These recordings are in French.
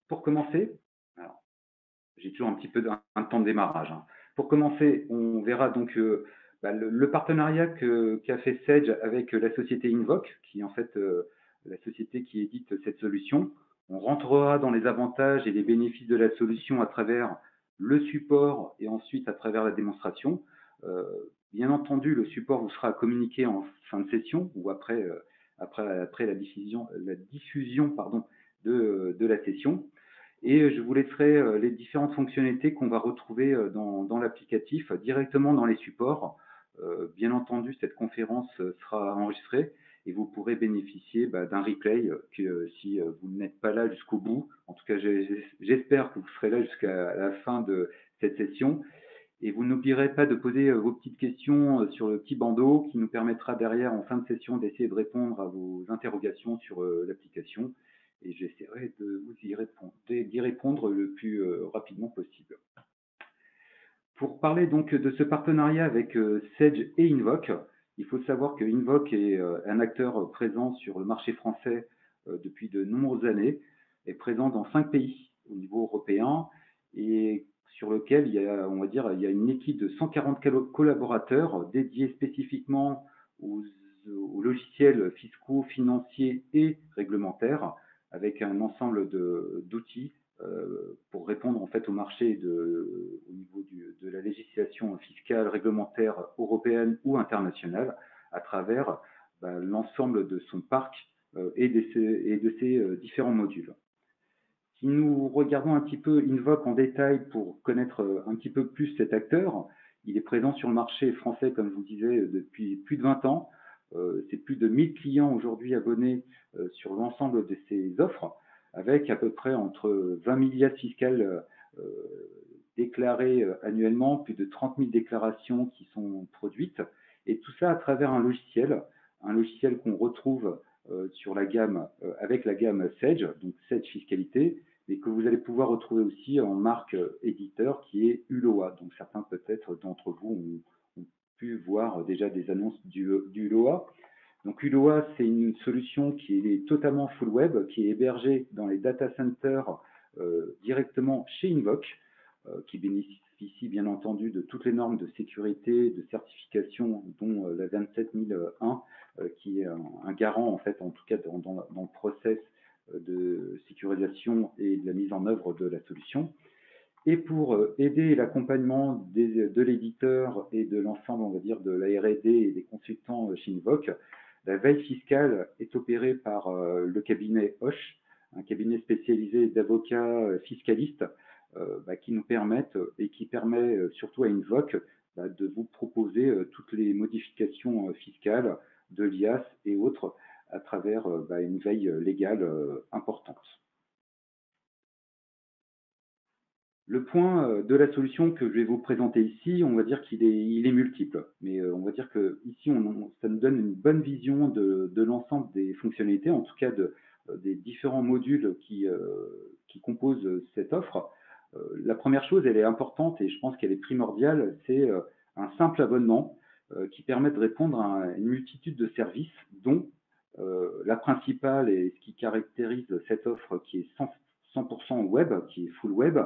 Pour commencer, alors, j'ai toujours un petit peu un temps de démarrage, hein. Pour commencer, on verra donc le partenariat qu'a fait Sage avec la société Invoke, qui est en fait la société qui édite cette solution. On rentrera dans les avantages et les bénéfices de la solution à travers le support et ensuite à travers la démonstration. Euh, Bien entendu, le support vous sera communiqué en fin de session ou après la diffusion pardon, de la session. Et je vous laisserai les différentes fonctionnalités qu'on va retrouver dans l'applicatif directement dans les supports. Bien entendu, cette conférence sera enregistrée et vous pourrez bénéficier d'un replay que si vous n'êtes pas là jusqu'au bout, en tout cas j'espère que vous serez là jusqu'à la fin de cette session. Et vous n'oublierez pas de poser vos petites questions sur le petit bandeau qui nous permettra derrière, en fin de session, d'essayer de répondre à vos interrogations sur l'application. Et j'essaierai de vous d'y répondre le plus rapidement possible. Pour parler donc de ce partenariat avec Sage et Invoke, il faut savoir que Invoke est un acteur présent sur le marché français depuis de nombreuses années, est présent dans 5 pays au niveau européen et sur lequel il y a, on va dire, il y a une équipe de 140 collaborateurs dédiés spécifiquement aux logiciels fiscaux, financiers et réglementaires, avec un ensemble d'outils pour répondre en fait au marché au niveau de la législation fiscale, réglementaire européenne ou internationale à travers l'ensemble de son parc et de ses différents modules. Si nous regardons un petit peu Invoke en détail pour connaître un petit peu plus cet acteur, il est présent sur le marché français, comme je vous disais, depuis plus de 20 ans. C'est plus de 1000 clients aujourd'hui abonnés sur l'ensemble de ces offres, avec à peu près entre 20 milliards fiscales déclarées annuellement, plus de 30 000 déclarations qui sont produites, et tout ça à travers un logiciel qu'on retrouve sur la gamme, avec la gamme Sage, donc Sage Fiscalité, mais que vous allez pouvoir retrouver aussi en marque éditeur qui est Uloa. Donc certains peut-être d'entre vous ont pu voir déjà des annonces du Uloa. Donc Uloa, c'est une solution qui est totalement full web, qui est hébergée dans les data centers directement chez Invoke, qui bénéficie bien entendu de toutes les normes de sécurité, de certification, dont la 27001, qui est un garant en fait, en tout cas dans le process de sécurisation et de la mise en œuvre de la solution. Et pour aider l'accompagnement de l'éditeur et de l'ensemble, on va dire, de la R&D et des consultants chez Invoke, la veille fiscale est opérée par le cabinet Hoche, un cabinet spécialisé d'avocats fiscalistes qui nous permettent et qui permet surtout à Invoke de vous proposer toutes les modifications fiscales de l'IAS et autres à travers une veille légale importante. Le point de la solution que je vais vous présenter ici, on va dire qu'il est multiple, mais on va dire que ici, ça nous donne une bonne vision de l'ensemble des fonctionnalités, en tout cas des différents modules qui composent cette offre. La première chose, elle est importante et je pense qu'elle est primordiale, c'est un simple abonnement qui permet de répondre à une multitude de services, dont la principale et ce qui caractérise cette offre qui est 100% web, qui est full web,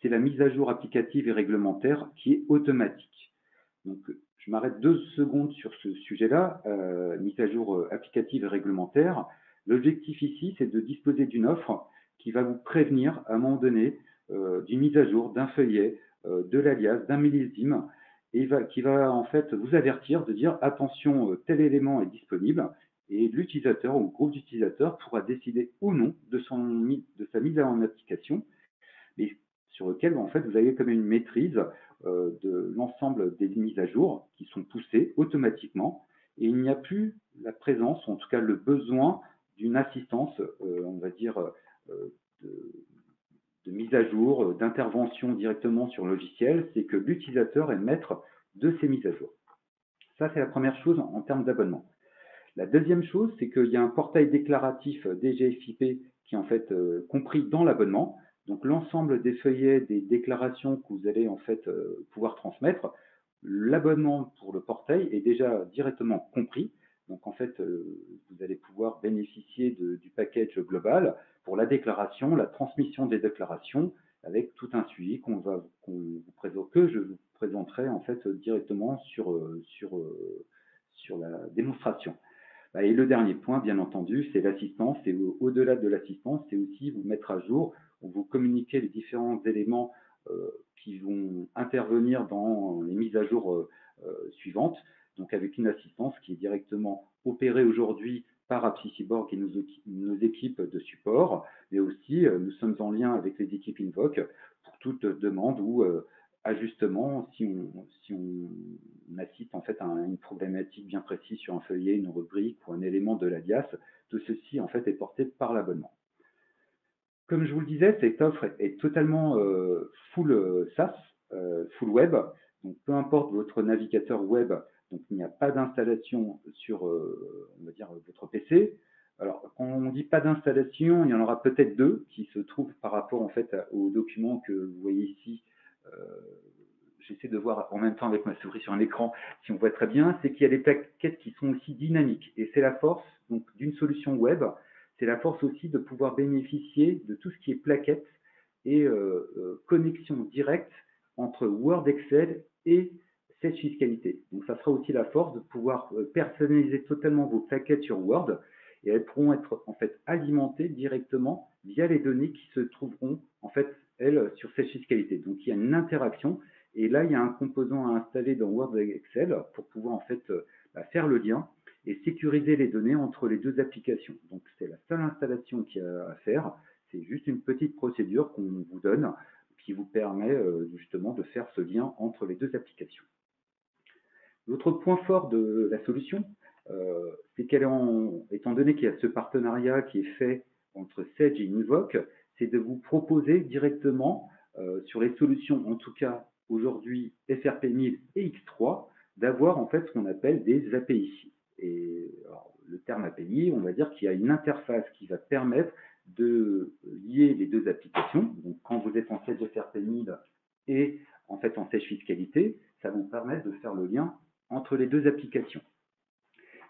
c'est la mise à jour applicative et réglementaire qui est automatique. Donc, je m'arrête 2 secondes sur ce sujet-là, mise à jour applicative et réglementaire. L'objectif ici, c'est de disposer d'une offre qui va vous prévenir à un moment donné d'une mise à jour, d'un feuillet, de l'alias, d'un millésime, et qui va en fait vous avertir de dire attention, tel élément est disponible, et l'utilisateur ou le groupe d'utilisateurs pourra décider ou non de sa mise en application, mais sur lequel en fait vous avez comme une maîtrise de l'ensemble des mises à jour qui sont poussées automatiquement, et il n'y a plus la présence, ou en tout cas le besoin d'une assistance, on va dire, de mise à jour, d'intervention directement sur le logiciel, c'est que l'utilisateur est maître de ces mises à jour. Ça, c'est la première chose en termes d'abonnement. La deuxième chose, c'est qu'il y a un portail déclaratif DGFIP qui est en fait compris dans l'abonnement. Donc l'ensemble des feuillets, des déclarations que vous allez en fait pouvoir transmettre, l'abonnement pour le portail est déjà directement compris. Donc en fait, vous allez pouvoir bénéficier du package global pour la déclaration, la transmission des déclarations, avec tout un suivi que je vous présenterai en fait directement sur la démonstration. Et le dernier point, bien entendu, c'est l'assistance. Et au-delà de l'assistance, c'est aussi vous mettre à jour, vous communiquer les différents éléments qui vont intervenir dans les mises à jour suivantes. Donc avec une assistance qui est directement opérée aujourd'hui par AppSycyborg et nos équipes de support, mais aussi nous sommes en lien avec les équipes Invoke pour toute demande ou ajustement si on assiste en fait à une problématique bien précise sur un feuillet, une rubrique ou un élément de l'alias. Tout ceci en fait est porté par l'abonnement. Comme je vous le disais, cette offre est totalement full SaaS, full web. Donc peu importe votre navigateur web, donc il n'y a pas d'installation sur on va dire votre PC. Alors quand on dit pas d'installation, il y en aura peut-être deux qui se trouvent par rapport en fait aux documents que vous voyez ici. J'essaie de voir en même temps avec ma souris sur un écran si on voit très bien, c'est qu'il y a des plaquettes qui sont aussi dynamiques. Et c'est la force donc d'une solution web, c'est la force aussi de pouvoir bénéficier de tout ce qui est plaquettes et connexion directe entre Word, Excel et cette fiscalité. Donc ça sera aussi la force de pouvoir personnaliser totalement vos plaquettes sur Word et elles pourront être en fait alimentées directement via les données qui se trouveront en fait elles sur cette fiscalité. Donc il y a une interaction et là il y a un composant à installer dans Word et Excel pour pouvoir en fait faire le lien et sécuriser les données entre les deux applications. Donc c'est la seule installation qu'il y a à faire, c'est juste une petite procédure qu'on vous donne qui vous permet justement de faire ce lien entre les deux applications. L'autre point fort de la solution, c'est étant donné qu'il y a ce partenariat qui est fait entre Sage et Invoke, c'est de vous proposer directement sur les solutions, en tout cas aujourd'hui FRP1000 et X3, d'avoir en fait ce qu'on appelle des API. Et alors, le terme API, on va dire qu'il y a une interface qui va permettre de lier les deux applications. Donc quand vous êtes en Sage FRP1000 et en fait en Sage Fiscalité, ça vous permet de faire le lien entre les deux applications.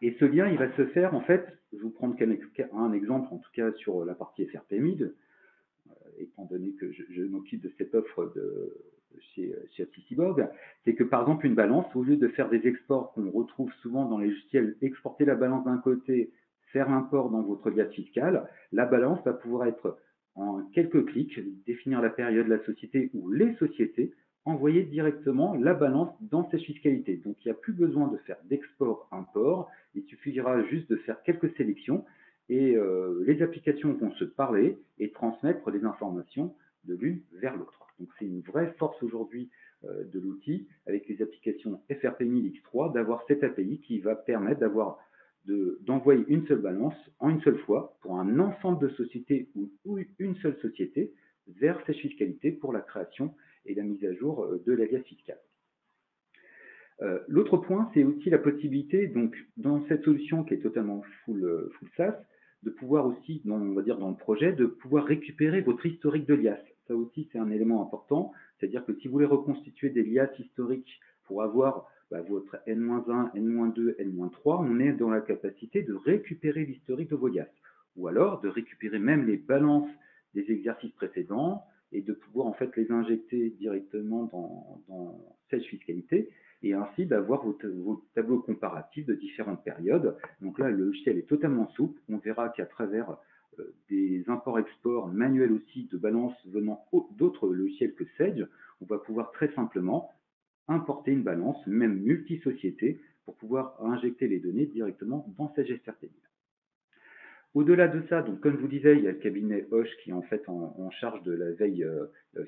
Et ce lien, il va se faire, en fait, je vais vous prendre un exemple, en tout cas sur la partie FRP1000, étant donné que je m'occupe de cette offre chez AppSycyborg, c'est que par exemple une balance, au lieu de faire des exports qu'on retrouve souvent dans les logiciels, exporter la balance d'un côté, faire l'import dans votre liasse fiscale, la balance va pouvoir être en quelques clics, définir la période, la société ou les sociétés, envoyer directement la balance dans cette fiscalité. Donc il n'y a plus besoin de faire d'export-import, il suffira juste de faire quelques sélections et les applications vont se parler et transmettre les informations de l'une vers l'autre. Donc c'est une vraie force aujourd'hui de l'outil avec les applications FRP1000 X3 d'avoir cette API qui va permettre d'envoyer une seule balance en une seule fois pour un ensemble de sociétés ou une seule société vers cette fiscalité pour la création et la mise à jour de l'alias fiscal. L'autre point, c'est aussi la possibilité, donc, dans cette solution qui est totalement full SaaS, de pouvoir aussi, on va dire dans le projet, de pouvoir récupérer votre historique de liasse. Ça aussi, c'est un élément important, c'est-à-dire que si vous voulez reconstituer des liasses historiques pour avoir votre N-1, N-2, N-3, on est dans la capacité de récupérer l'historique de vos liasses. Ou alors de récupérer même les balances des exercices précédents et de pouvoir en fait les injecter directement dans Sage Fiscalité et ainsi d'avoir vos tableaux comparatifs de différentes périodes. Donc là, le logiciel est totalement souple. On verra qu'à travers des imports-exports manuels aussi de balances venant d'autres logiciels que Sage, on va pouvoir très simplement importer une balance, même multi-société, pour pouvoir injecter les données directement dans Sage FRP1000. Au-delà de ça, donc comme je vous disais, il y a le cabinet Hoche qui est en fait en charge de la veille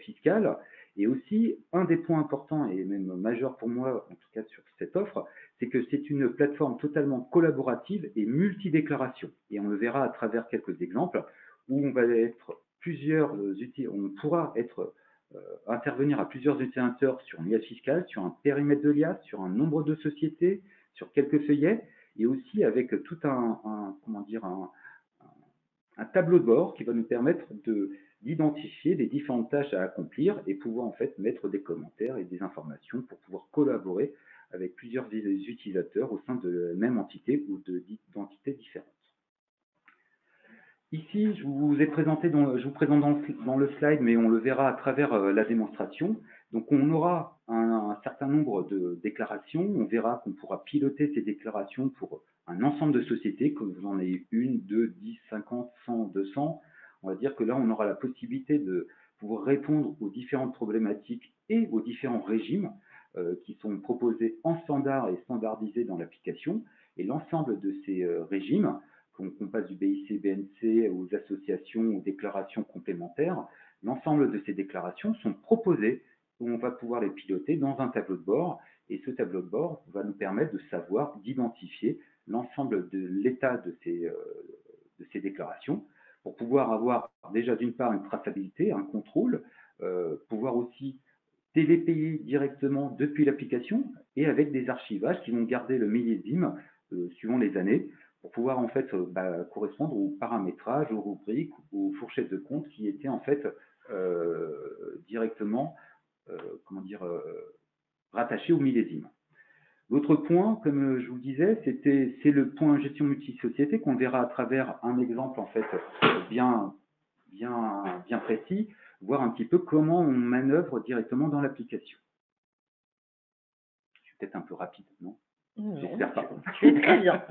fiscale. Et aussi, un des points importants et même majeur pour moi, en tout cas sur cette offre, c'est que c'est une plateforme totalement collaborative et multi-déclaration. Et on le verra à travers quelques exemples où on va être on pourra intervenir à plusieurs utilisateurs sur une liasse fiscale, sur un périmètre de liasse, sur un nombre de sociétés, sur quelques feuillets, et aussi avec tout un tableau de bord qui va nous permettre d'identifier les différentes tâches à accomplir et pouvoir en fait mettre des commentaires et des informations pour pouvoir collaborer avec plusieurs utilisateurs au sein de la même entité ou d'entités différentes. Ici, je vous présente dans le slide, mais on le verra à travers la démonstration. Donc, on aura un certain nombre de déclarations. On verra qu'on pourra piloter ces déclarations pour un ensemble de sociétés, que vous en ayez 1, 2, 10, 50, 100, 200. On va dire que là, on aura la possibilité de pouvoir répondre aux différentes problématiques et aux différents régimes qui sont proposés en standard et standardisés dans l'application. Et l'ensemble de ces régimes, qu'on passe du BIC, BNC aux associations, aux déclarations complémentaires, l'ensemble de ces déclarations sont proposées, on va pouvoir les piloter dans un tableau de bord, et ce tableau de bord va nous permettre de savoir, d'identifier l'ensemble de l'état de ces déclarations, pour pouvoir avoir déjà d'une part une traçabilité, un contrôle, pouvoir aussi télépayer directement depuis l'application et avec des archivages qui vont garder le millésime suivant les années pour pouvoir en fait correspondre au paramétrage, aux rubriques, aux fourchettes de compte qui étaient en fait directement rattachées au millésime. L'autre point, comme je vous le disais, c'est le point gestion multisociété qu'on verra à travers un exemple en fait bien précis, voir un petit peu comment on manœuvre directement dans l'application. Je suis peut-être un peu rapide, non? J'espère pas. C'est très bien.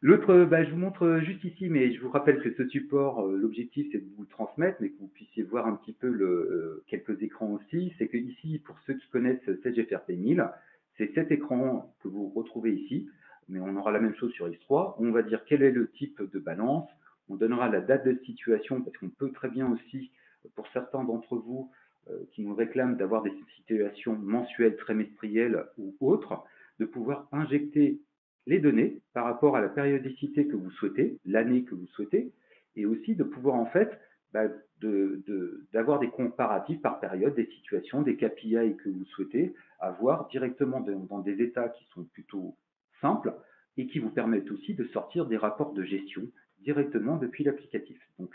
L'autre, je vous montre juste ici, mais je vous rappelle que ce support, l'objectif c'est de vous le transmettre, mais que vous puissiez voir un petit peu quelques écrans aussi. C'est que ici, pour ceux qui connaissent Sage FRP 1000, c'est cet écran que vous retrouvez ici, mais on aura la même chose sur X3. On va dire quel est le type de balance, on donnera la date de situation, parce qu'on peut très bien aussi, pour certains d'entre vous qui nous réclament d'avoir des situations mensuelles, trimestrielles ou autres, de pouvoir injecter les données par rapport à la périodicité que vous souhaitez, l'année que vous souhaitez, et aussi de pouvoir en fait d'avoir des comparatifs par période, des situations, des KPI que vous souhaitez avoir directement dans des états qui sont plutôt simples et qui vous permettent aussi de sortir des rapports de gestion directement depuis l'applicatif. Donc,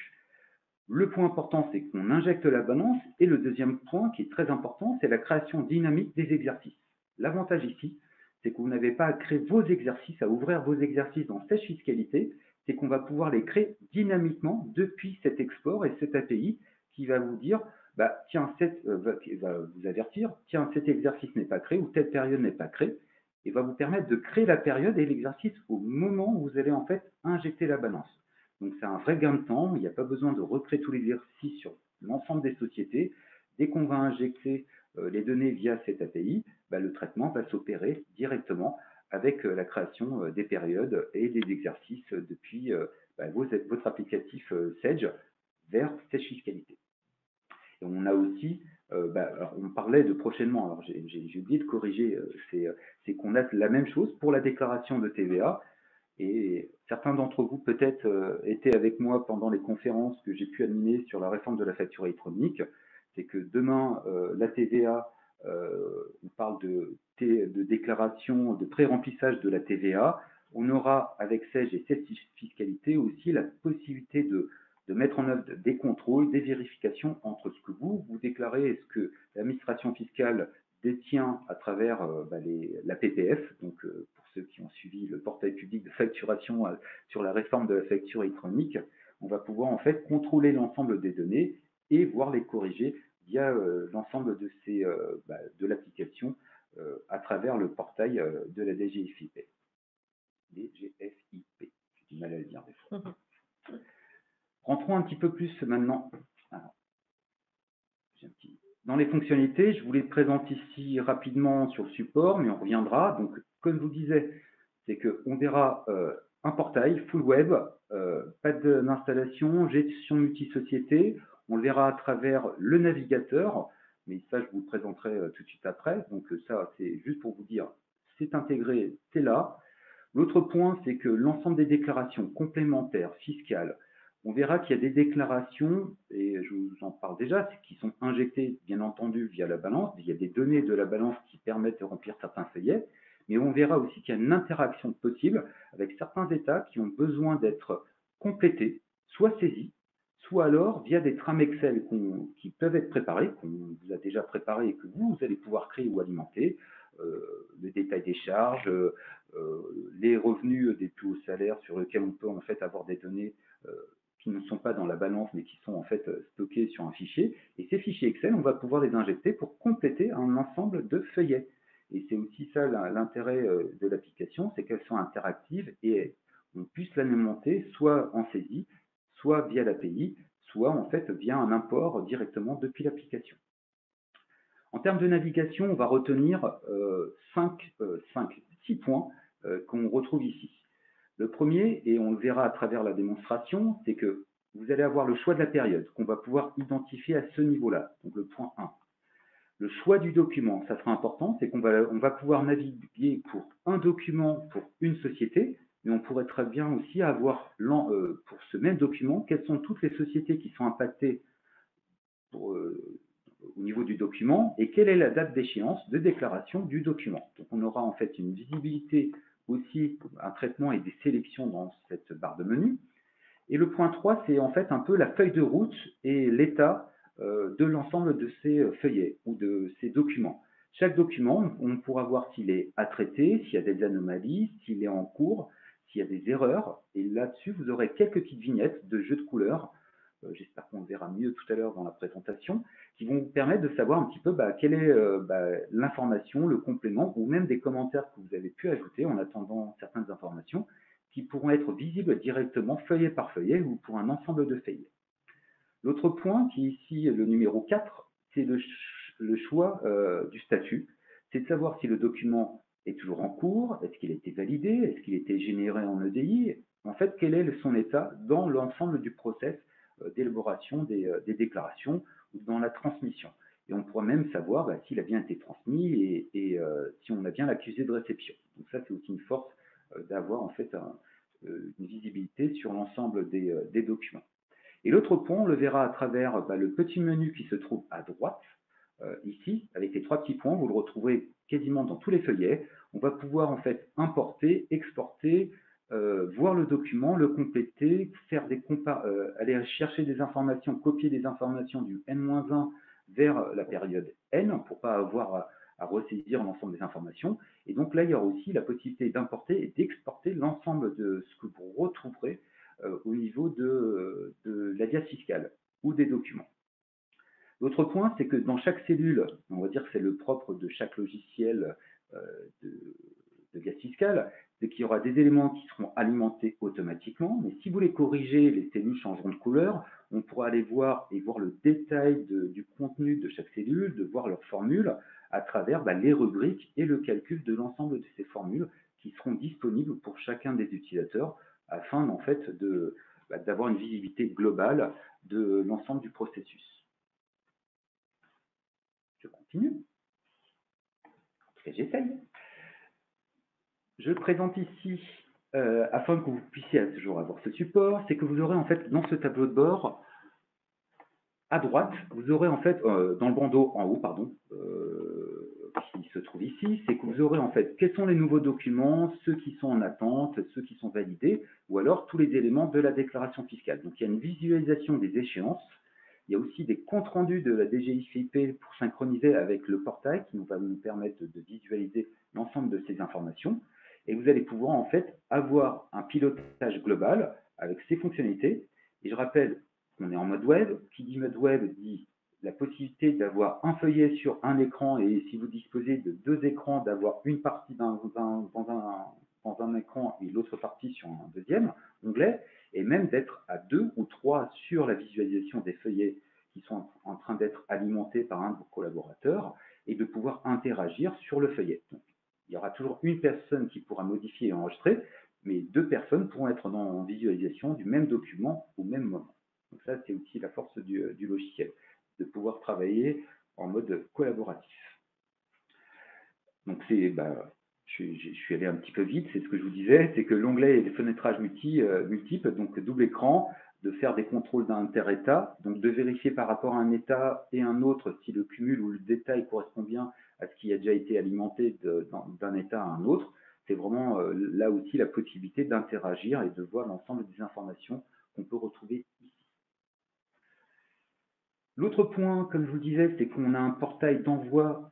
le point important, c'est qu'on injecte la balance, et le deuxième point qui est très important, c'est la création dynamique des exercices. L'avantage ici, c'est que vous n'avez pas à créer vos exercices, à ouvrir vos exercices dans Sage Fiscalité, c'est qu'on va pouvoir les créer dynamiquement depuis cet export et cette API qui va vous dire, tiens, va vous avertir, tiens, cet exercice n'est pas créé ou telle période n'est pas créée, et va vous permettre de créer la période et l'exercice au moment où vous allez en fait injecter la balance. Donc c'est un vrai gain de temps, il n'y a pas besoin de recréer tout l'exercice sur l'ensemble des sociétés. Dès qu'on va injecter les données via cette API, le traitement va s'opérer directement avec la création des périodes et des exercices depuis votre applicatif Sage vers Sage Fiscalité. Et on a aussi, alors on parlait de prochainement, alors j'ai oublié de corriger, c'est qu'on a la même chose pour la déclaration de TVA. Et certains d'entre vous peut-être étaient avec moi pendant les conférences que j'ai pu animer sur la réforme de la facture électronique. C'est que demain, la TVA, on parle de déclaration, de pré-remplissage de la TVA. On aura avec Sage et Sage Fiscalité aussi la possibilité de mettre en œuvre des contrôles, des vérifications entre ce que vous déclarez et ce que l'administration fiscale détient à travers la PPF, donc pour ceux qui ont suivi le portail public de facturation sur la réforme de la facture électronique, on va pouvoir en fait contrôler l'ensemble des données et voir les corriger via l'ensemble de l'application à travers le portail de la DGFIP. DGFIP, j'ai du mal à le dire des fois. Rentrons un petit peu plus maintenant. Alors, dans les fonctionnalités, je vous les présente ici rapidement sur le support, mais on reviendra. Donc, comme je vous disais, c'est qu'on verra un portail full web, pas d'installation, gestion multisociété. On le verra à travers le navigateur, mais ça, je vous le présenterai tout de suite après. Donc, ça, c'est juste pour vous dire, c'est intégré, c'est là. L'autre point, c'est que l'ensemble des déclarations complémentaires fiscales, on verra qu'il y a des déclarations, et je vous en parle déjà, qui sont injectées, bien entendu, via la balance. Il y a des données de la balance qui permettent de remplir certains feuillets, mais on verra aussi qu'il y a une interaction possible avec certains états qui ont besoin d'être complétés, soit saisis, soit alors via des trames Excel qui peuvent être préparées, qu'on vous a déjà préparé et que vous allez pouvoir créer ou alimenter, le détail des charges, les revenus des plus hauts salaires sur lesquels on peut en fait avoir des données qui ne sont pas dans la balance mais qui sont en fait stockées sur un fichier. Et ces fichiers Excel, on va pouvoir les injecter pour compléter un ensemble de feuillets. Et c'est aussi ça l'intérêt de l'application, c'est qu'elles sont interactives et on puisse l'alimenter soit en saisie, soit via l'API, soit en fait via un import directement depuis l'application. En termes de navigation, on va retenir 6 points qu'on retrouve ici. Le premier, et on le verra à travers la démonstration, c'est que vous allez avoir le choix de la période qu'on va pouvoir identifier à ce niveau-là, donc le point 1. Le choix du document, ça sera important, c'est qu'on va pouvoir naviguer pour un document pour une société, mais on pourrait très bien aussi avoir pour ce même document, quelles sont toutes les sociétés qui sont impactées au niveau du document et quelle est la date d'échéance de déclaration du document. Donc on aura en fait une visibilité aussi, un traitement et des sélections dans cette barre de menu. Et le point 3, c'est en fait un peu la feuille de route et l'état de l'ensemble de ces feuillets ou de ces documents. Chaque document, on pourra voir s'il est à traiter, s'il y a des anomalies, s'il est en cours, s'il y a des erreurs. Et là-dessus, vous aurez quelques petites vignettes de jeux de couleurs, j'espère qu'on le verra mieux tout à l'heure dans la présentation, qui vont vous permettre de savoir un petit peu quelle est l'information, le complément, ou même des commentaires que vous avez pu ajouter en attendant certaines informations, qui pourront être visibles directement feuillet par feuillet ou pour un ensemble de feuillets. L'autre point, qui est ici le numéro 4, c'est le choix du statut. C'est de savoir si le document est toujours en cours, est-ce qu'il a été validé, est-ce qu'il a été généré en EDI, en fait, quel est son état dans l'ensemble du process d'élaboration des déclarations ou dans la transmission. Et on pourra même savoir s'il a bien été transmis et si on a bien l'accusé de réception. Donc ça, c'est aussi une force d'avoir en fait une visibilité sur l'ensemble des documents. Et l'autre point, on le verra à travers le petit menu qui se trouve à droite, ici, avec les 3 petits points, vous le retrouvez quasiment dans tous les feuillets. On va pouvoir en fait importer, exporter, voir le document, le compléter, aller chercher des informations, copier des informations du N-1 vers la période N pour ne pas avoir à ressaisir l'ensemble des informations. Et donc là, il y aura aussi la possibilité d'importer et d'exporter l'ensemble de ce que vous retrouverez au niveau de l'alias fiscal ou des documents. L'autre point, c'est que dans chaque cellule, on va dire que c'est le propre de chaque logiciel de gaz fiscal, c'est qu'il y aura des éléments qui seront alimentés automatiquement, mais si vous les corrigez, les cellules changeront de couleur, on pourra aller voir et voir le détail du contenu de chaque cellule, de voir leur formule à travers les rubriques et le calcul de l'ensemble de ces formules qui seront disponibles pour chacun des utilisateurs afin en fait d'avoir une visibilité globale de l'ensemble du processus. Je continue. Et j'essaye. Je présente ici, afin que vous puissiez toujours avoir ce support, c'est que vous aurez en fait dans ce tableau de bord, à droite, vous aurez en fait, dans le bandeau en haut, pardon, qui se trouve ici, c'est que vous aurez en fait quels sont les nouveaux documents, ceux qui sont en attente, ceux qui sont validés, ou alors tous les éléments de la déclaration fiscale. Donc il y a une visualisation des échéances. Il y a aussi des comptes rendus de la DGFiP pour synchroniser avec le portail qui va nous permettre de visualiser l'ensemble de ces informations. Et vous allez pouvoir en fait avoir un pilotage global avec ces fonctionnalités. Et je rappelle qu'on est en mode web. Qui dit mode web dit la possibilité d'avoir un feuillet sur un écran et si vous disposez de 2 écrans, dans un écran et l'autre partie sur un deuxième onglet, et même d'être à 2 ou 3 sur la visualisation des feuillets qui sont en train d'être alimentés par un de vos collaborateurs et de pouvoir interagir sur le feuillet. Donc, il y aura toujours une personne qui pourra modifier et enregistrer, mais 2 personnes pourront être en visualisation du même document au même moment. Donc ça, c'est aussi la force du logiciel, de pouvoir travailler en mode collaboratif. Donc c'est, je suis allé un petit peu vite, c'est ce que je vous disais, c'est que l'onglet des fenêtrages multiples, donc double écran, de faire des contrôles d'inter-état, donc de vérifier par rapport à un état et un autre si le cumul ou le détail correspond bien à ce qui a déjà été alimenté d'un état à un autre. C'est vraiment là aussi la possibilité d'interagir et de voir l'ensemble des informations qu'on peut retrouver ici. L'autre point, comme je vous le disais, c'est qu'on a un portail d'envoi.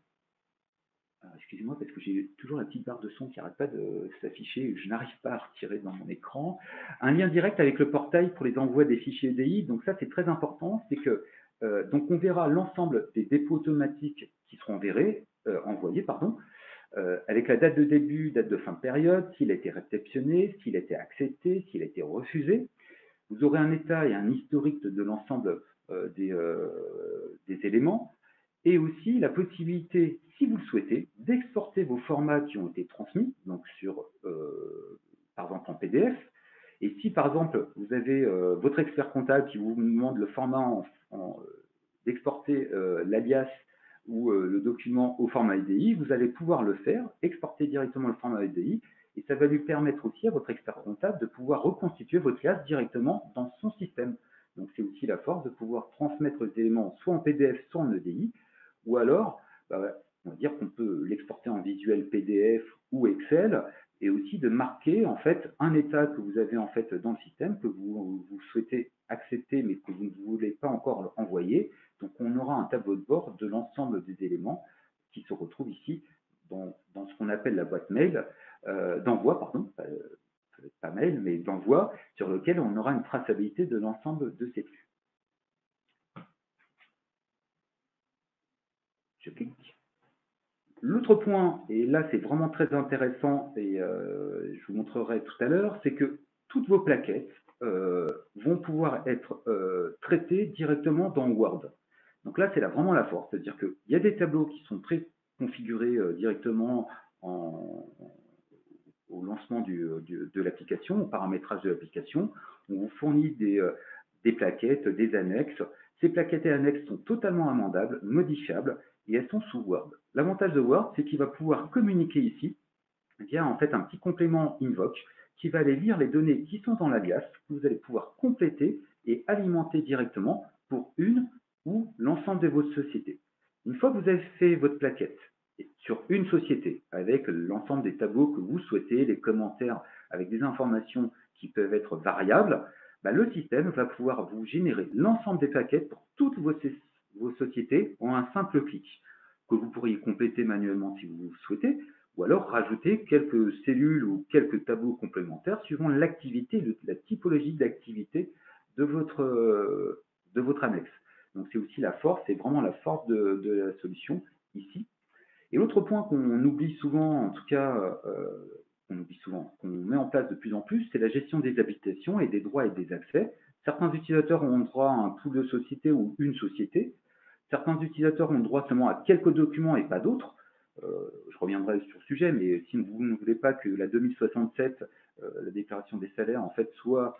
Excusez-moi parce que j'ai toujours la petite barre de son qui n'arrête pas de s'afficher et je n'arrive pas à retirer dans mon écran. Un lien direct avec le portail pour les envois des fichiers EDI. Donc ça, c'est très important. C'est que donc on verra l'ensemble des dépôts automatiques qui seront envoyés, pardon, avec la date de début, date de fin de période, s'il a été réceptionné, s'il a été accepté, s'il a été refusé. Vous aurez un état et un historique de l'ensemble des éléments et aussi la possibilité, si vous le souhaitez, d'exporter vos formats qui ont été transmis, donc par exemple en PDF. Et si par exemple vous avez votre expert comptable qui vous demande le format d'exporter l'alias ou le document au format EDI, vous allez pouvoir le faire, exporter directement le format EDI, et ça va lui permettre aussi à votre expert comptable de pouvoir reconstituer votre liasse directement dans son système. Donc c'est aussi la force de pouvoir transmettre les éléments soit en PDF, soit en EDI, ou alors, on va dire qu'on peut l'exporter en visuel PDF ou Excel, et aussi de marquer en fait un état que vous avez en fait dans le système, que vous souhaitez accepter mais que vous ne voulez pas encore envoyer. Donc on aura un tableau de bord de l'ensemble des éléments qui se retrouvent ici dans ce qu'on appelle la boîte mail, d'envoi, pardon, pas mail, mais d'envoi, sur lequel on aura une traçabilité de l'ensemble de ces flux. Je clique. L'autre point, et là c'est vraiment très intéressant et je vous montrerai tout à l'heure, c'est que toutes vos plaquettes vont pouvoir être traitées directement dans Word. Donc là c'est vraiment la force, c'est-à-dire qu'il y a des tableaux qui sont préconfigurés directement au lancement de l'application, au paramétrage de l'application. On vous fournit des plaquettes, des annexes. Ces plaquettes et annexes sont totalement amendables, modifiables, et elles sont sous Word. L'avantage de Word, c'est qu'il va pouvoir communiquer ici via en fait un petit complément Invoke qui va aller lire les données qui sont dans l'alias, que vous allez pouvoir compléter et alimenter directement pour une ou l'ensemble de votre société. Une fois que vous avez fait votre plaquette sur une société avec l'ensemble des tableaux que vous souhaitez, les commentaires avec des informations qui peuvent être variables, le système va pouvoir vous générer l'ensemble des plaquettes pour toutes vos sociétés en un simple clic, que vous pourriez compléter manuellement si vous souhaitez, ou alors rajouter quelques cellules ou quelques tableaux complémentaires suivant l'activité, la typologie d'activité de votre annexe. Donc c'est aussi la force, c'est vraiment la force de la solution ici. Et l'autre point qu'on oublie souvent, en tout cas qu'on met en place de plus en plus, c'est la gestion des habilitations et des droits et des accès. Certains utilisateurs ont droit à un pool de société ou une société. Certains utilisateurs ont droit seulement à quelques documents et pas d'autres. Je reviendrai sur le sujet, mais si vous ne voulez pas que la 2067, la déclaration des salaires, en fait, soit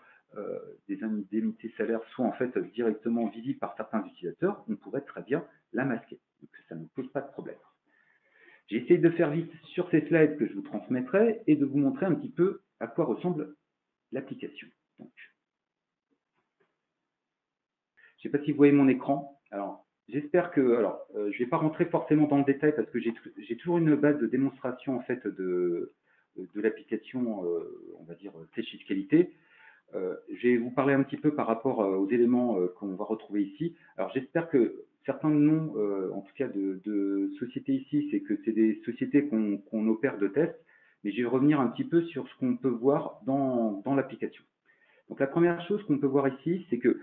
des indemnités salaires, soit en fait directement visible par certains utilisateurs, on pourrait très bien la masquer. Donc ça ne pose pas de problème. J'ai essayé de faire vite sur ces slides que je vous transmettrai et de vous montrer un petit peu à quoi ressemble l'application. Je ne sais pas si vous voyez mon écran. Alors, j'espère que, je ne vais pas rentrer forcément dans le détail parce que j'ai toujours une base de démonstration en fait de l'application, on va dire Sage Fiscalité. Je vais vous parler un petit peu par rapport aux éléments qu'on va retrouver ici. Alors, j'espère que certains noms, en tout cas de sociétés ici, c'est que c'est des sociétés qu'on opère de test, mais je vais revenir un petit peu sur ce qu'on peut voir dans l'application. Donc, la première chose qu'on peut voir ici, c'est que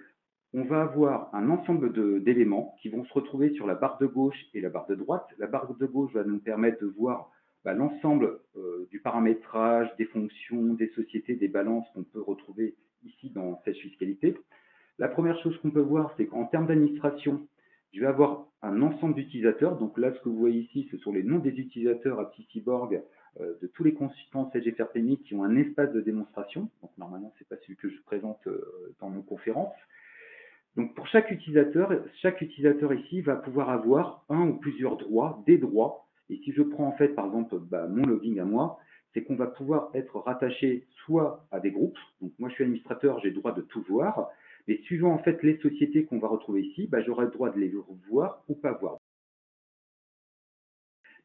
on va avoir un ensemble d'éléments qui vont se retrouver sur la barre de gauche et la barre de droite. La barre de gauche va nous permettre de voir l'ensemble du paramétrage, des fonctions, des sociétés, des balances qu'on peut retrouver ici dans Sage Fiscalité. La première chose qu'on peut voir, c'est qu'en termes d'administration, je vais avoir un ensemble d'utilisateurs. Donc là, ce que vous voyez ici, ce sont les noms des utilisateurs à Psycyborg, de tous les consultants Sage FRPMI qui ont un espace de démonstration. Donc normalement, ce n'est pas celui que je présente dans mon conférence. Donc pour chaque utilisateur ici va pouvoir avoir un ou plusieurs droits, des droits. Et si je prends en fait par exemple mon login à moi, c'est qu'on va pouvoir être rattaché soit à des groupes. Donc moi je suis administrateur, j'ai le droit de tout voir. Mais suivant en fait les sociétés qu'on va retrouver ici, j'aurai le droit de les voir ou pas voir.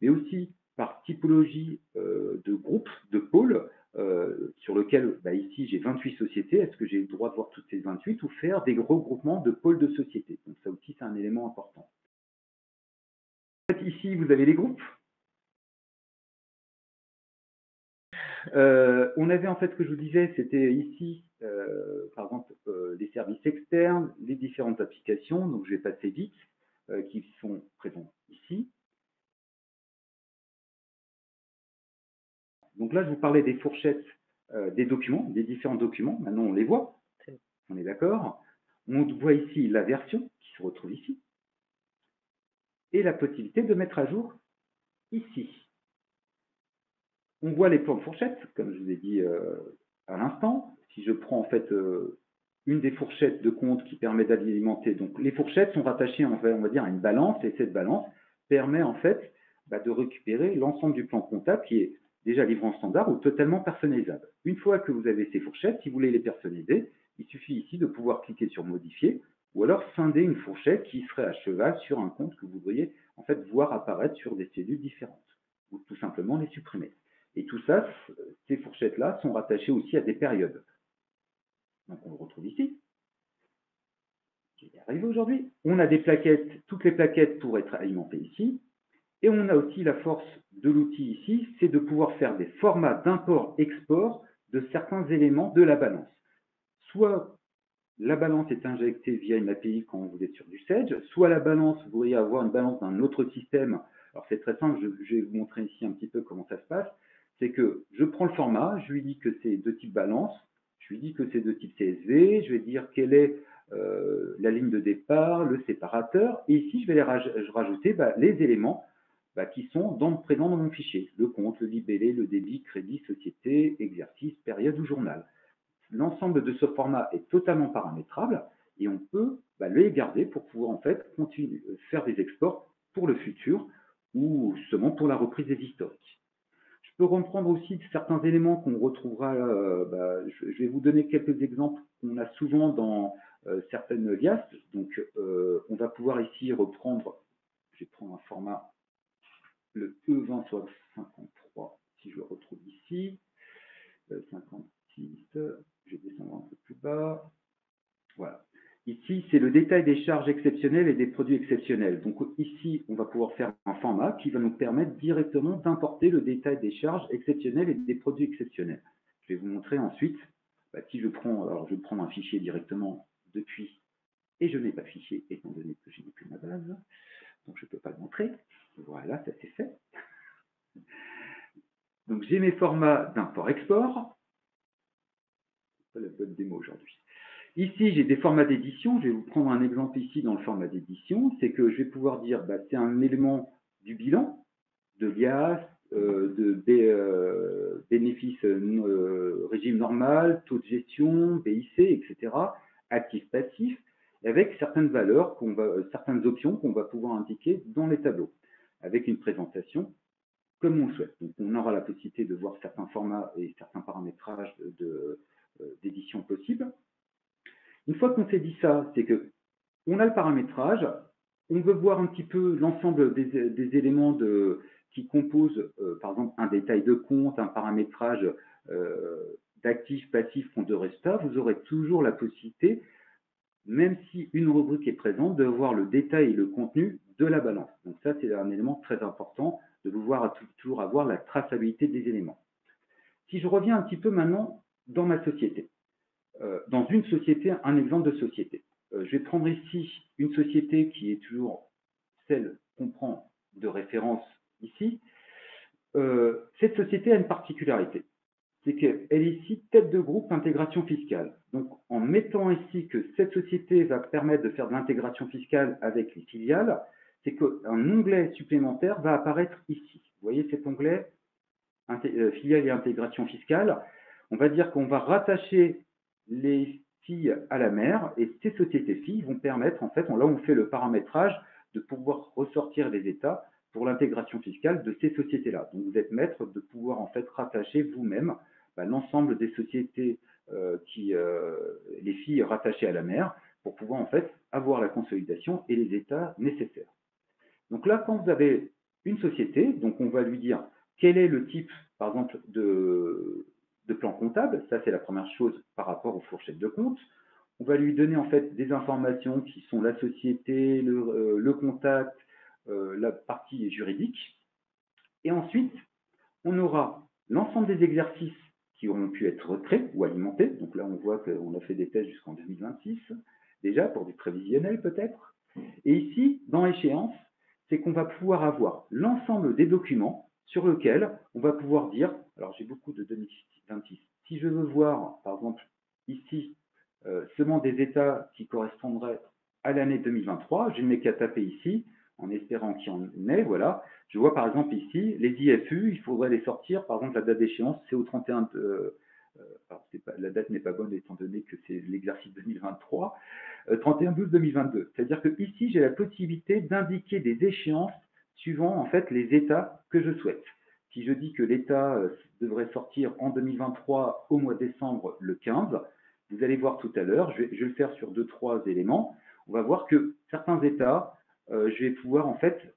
Mais aussi par typologie de groupe, de pôle, sur lequel, ici, j'ai 28 sociétés. Est-ce que j'ai le droit de voir toutes ces 28 ou faire des regroupements de pôles de sociétés? Donc ça aussi, c'est un élément important. En fait, ici, vous avez les groupes. On avait en fait, ce que je vous disais, c'était ici, par exemple, les services externes, les différentes applications, donc je vais passer vite, qui sont présents ici. Donc là, je vous parlais des fourchettes des documents, des différents documents. Maintenant, on les voit. On est d'accord. On voit ici la version qui se retrouve ici et la possibilité de mettre à jour ici. On voit les plans de fourchettes, comme je vous ai dit à l'instant. Si je prends en fait une des fourchettes de compte qui permet d'alimenter, donc les fourchettes sont rattachées, on va dire, à une balance, et cette balance permet en fait de récupérer l'ensemble du plan comptable qui est déjà livré en standard ou totalement personnalisable. Une fois que vous avez ces fourchettes, si vous voulez les personnaliser, il suffit ici de pouvoir cliquer sur modifier ou alors scinder une fourchette qui serait à cheval sur un compte que vous voudriez en fait voir apparaître sur des cellules différentes ou tout simplement les supprimer. Et tout ça, ces fourchettes-là sont rattachées aussi à des périodes. Donc on le retrouve ici. J'y arrive aujourd'hui. On a des plaquettes, toutes les plaquettes pour être alimentées ici. Et on a aussi la force de l'outil ici, c'est de pouvoir faire des formats d'import-export de certains éléments de la balance. Soit la balance est injectée via une API quand vous êtes sur du Sage, soit la balance, vous pourriez avoir une balance d'un autre système. Alors c'est très simple, je vais vous montrer ici un petit peu comment ça se passe. C'est que je prends le format, je lui dis que c'est de type balance, je lui dis que c'est de type CSV, je vais dire quelle est la ligne de départ, le séparateur, et ici je vais rajouter les éléments qui sont présents dans mon fichier. Le compte, le libellé, le débit, crédit, société, exercice, période ou journal. L'ensemble de ce format est totalement paramétrable et on peut les garder pour pouvoir en fait continuer, faire des exports pour le futur ou justement pour la reprise des historiques. Je peux reprendre aussi certains éléments qu'on retrouvera, je vais vous donner quelques exemples qu'on a souvent dans certaines liasses. Donc on va pouvoir ici reprendre, je vais prendre un format, le E2053, si je le retrouve ici, 56, je vais descendre un peu plus bas. Voilà. Ici, c'est le détail des charges exceptionnelles et des produits exceptionnels. Donc ici, on va pouvoir faire un format qui va nous permettre directement d'importer le détail des charges exceptionnelles et des produits exceptionnels. Je vais vous montrer ensuite, si je prends, alors je vais prendre un fichier directement depuis, et je n'ai pas de fichier étant donné que je n'ai plus ma base, donc je ne peux pas le montrer. Voilà, ça c'est fait. Donc j'ai mes formats d'import-export. C'est pas la bonne démo aujourd'hui. Ici, j'ai des formats d'édition. Je vais vous prendre un exemple ici dans le format d'édition. C'est que je vais pouvoir dire, c'est un élément du bilan, de l'IAS, de bénéfices régime normal, taux de gestion, BIC, etc., actifs, passifs, avec certaines valeurs, certaines options qu'on va pouvoir indiquer dans les tableaux, avec une présentation comme on le souhaite. Donc, on aura la possibilité de voir certains formats et certains paramétrages d'édition possibles. Une fois qu'on s'est dit ça, c'est qu'on a le paramétrage, on veut voir un petit peu l'ensemble des éléments qui composent, par exemple, un détail de compte, un paramétrage d'actifs, passifs, compte de résultats. Vous aurez toujours la possibilité, même si une rubrique est présente, de voir le détail et le contenu de la balance. Donc ça, c'est un élément très important de pouvoir toujours avoir la traçabilité des éléments. Si je reviens un petit peu maintenant dans ma société, dans une société, un exemple de société. Je vais prendre ici une société qui est toujours celle qu'on prend de référence ici. Cette société a une particularité, c'est qu'elle est ici tête de groupe intégration fiscale. Donc en mettant ici que cette société va permettre de faire de l'intégration fiscale avec les filiales, c'est qu'un onglet supplémentaire va apparaître ici. Vous voyez cet onglet filiales et intégration fiscale. On va dire qu'on va rattacher les filles à la mère et ces sociétés filles vont permettre, en fait, là on fait le paramétrage de pouvoir ressortir les états pour l'intégration fiscale de ces sociétés-là. Donc vous êtes maître de pouvoir en fait rattacher vous-même l'ensemble des sociétés les filles rattachées à la mère pour pouvoir en fait avoir la consolidation et les états nécessaires. Donc là, quand vous avez une société, donc on va lui dire quel est le type, par exemple, de plan comptable. Ça, c'est la première chose par rapport aux fourchettes de compte. On va lui donner en fait des informations qui sont la société, le contact, la partie juridique. Et ensuite, on aura l'ensemble des exercices qui auront pu être créés ou alimentés. Donc là, on voit qu'on a fait des tests jusqu'en 2026, déjà pour du prévisionnel peut-être. Et ici, dans échéance, c'est qu'on va pouvoir avoir l'ensemble des documents sur lesquels on va pouvoir dire, alors j'ai beaucoup de 2026, si je veux voir, par exemple, ici, seulement des états qui correspondraient à l'année 2023, je n'ai qu'à taper ici, en espérant qu'il y en ait, voilà. Je vois par exemple ici, les IFU, il faudrait les sortir, par exemple la date d'échéance, c'est au 31 alors la date n'est pas bonne étant donné que c'est l'exercice 2023, 31/12/2022. C'est-à-dire que ici, j'ai la possibilité d'indiquer des échéances suivant en fait les états que je souhaite. Si je dis que l'état devrait sortir en 2023 au mois de décembre le 15, vous allez voir tout à l'heure, je vais le faire sur 2-3 éléments, on va voir que certains états, je vais pouvoir en fait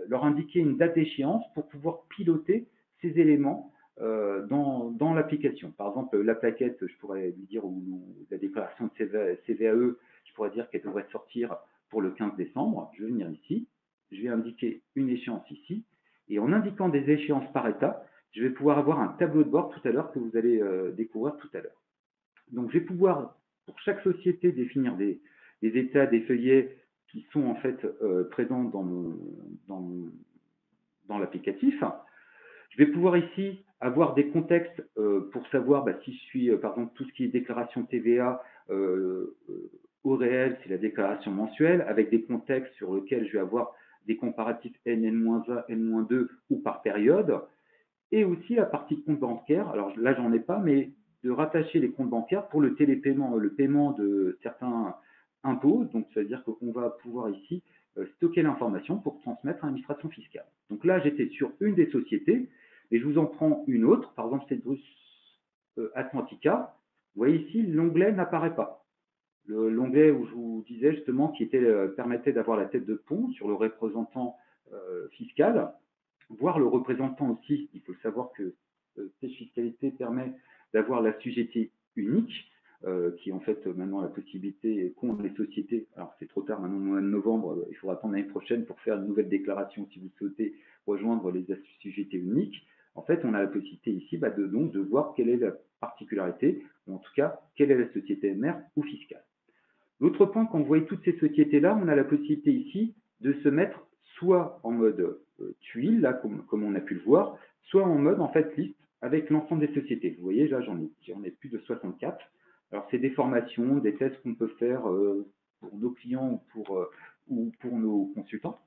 leur indiquer une date d'échéance pour pouvoir piloter ces éléments dans l'application. Par exemple, la plaquette, je pourrais lui dire, ou la déclaration de CVAE, je pourrais dire qu'elle devrait sortir pour le 15 décembre. Je vais venir ici, je vais indiquer une échéance ici, et en indiquant des échéances par état, je vais pouvoir avoir un tableau de bord tout à l'heure que vous allez découvrir tout à l'heure. Donc, je vais pouvoir, pour chaque société, définir des états, des feuillets qui sont en fait présents dans l'applicatif. Je vais pouvoir ici avoir des contextes pour savoir si je suis, par exemple, tout ce qui est déclaration TVA au réel, c'est la déclaration mensuelle, avec des contextes sur lesquels je vais avoir des comparatifs N, N-1, N-2 ou par période, et aussi la partie compte bancaire. Alors là, j'en ai pas, mais de rattacher les comptes bancaires pour le télépaiement, le paiement de certains impôts. Donc, ça veut dire qu'on va pouvoir ici stocker l'information pour transmettre à l'administration fiscale. Donc là, j'étais sur une des sociétés, et je vous en prends une autre, par exemple Cedrus Atlantica. Vous voyez ici, l'onglet n'apparaît pas. L'onglet où je vous disais justement qui permettait d'avoir la tête de pont sur le représentant fiscal, voire le représentant aussi. Il faut savoir que cette fiscalité permet d'avoir la sujetté unique, qui en fait maintenant la possibilité qu'ont les sociétés. Alors c'est trop tard maintenant au mois de novembre, il faudra attendre l'année prochaine pour faire une nouvelle déclaration si vous souhaitez rejoindre les assujettés uniques. En fait, on a la possibilité ici de voir quelle est la particularité, ou en tout cas, quelle est la société mère ou fiscale. L'autre point, quand vous voyez toutes ces sociétés-là, on a la possibilité ici de se mettre soit en mode tuile, là, comme on a pu le voir, soit en mode en fait liste avec l'ensemble des sociétés. Vous voyez, là, j'en ai plus de 64. Alors, c'est des formations, des tests qu'on peut faire pour nos clients ou pour nos consultants.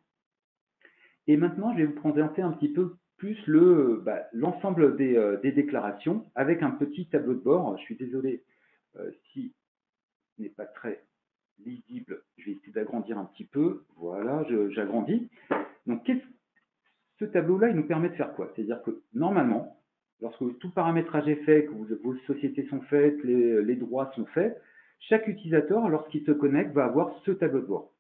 Et maintenant, je vais vous présenter un petit peu plus l'ensemble des déclarations avec un petit tableau de bord. Je suis désolé si ce n'est pas très lisible. Je vais essayer d'agrandir un petit peu. Voilà, j'agrandis. Donc, ce tableau-là, il nous permet de faire quoi? C'est-à-dire que normalement, lorsque tout paramétrage est fait, que vos sociétés sont faites, les droits sont faits, chaque utilisateur, lorsqu'il se connecte, va avoir ce tableau de bord.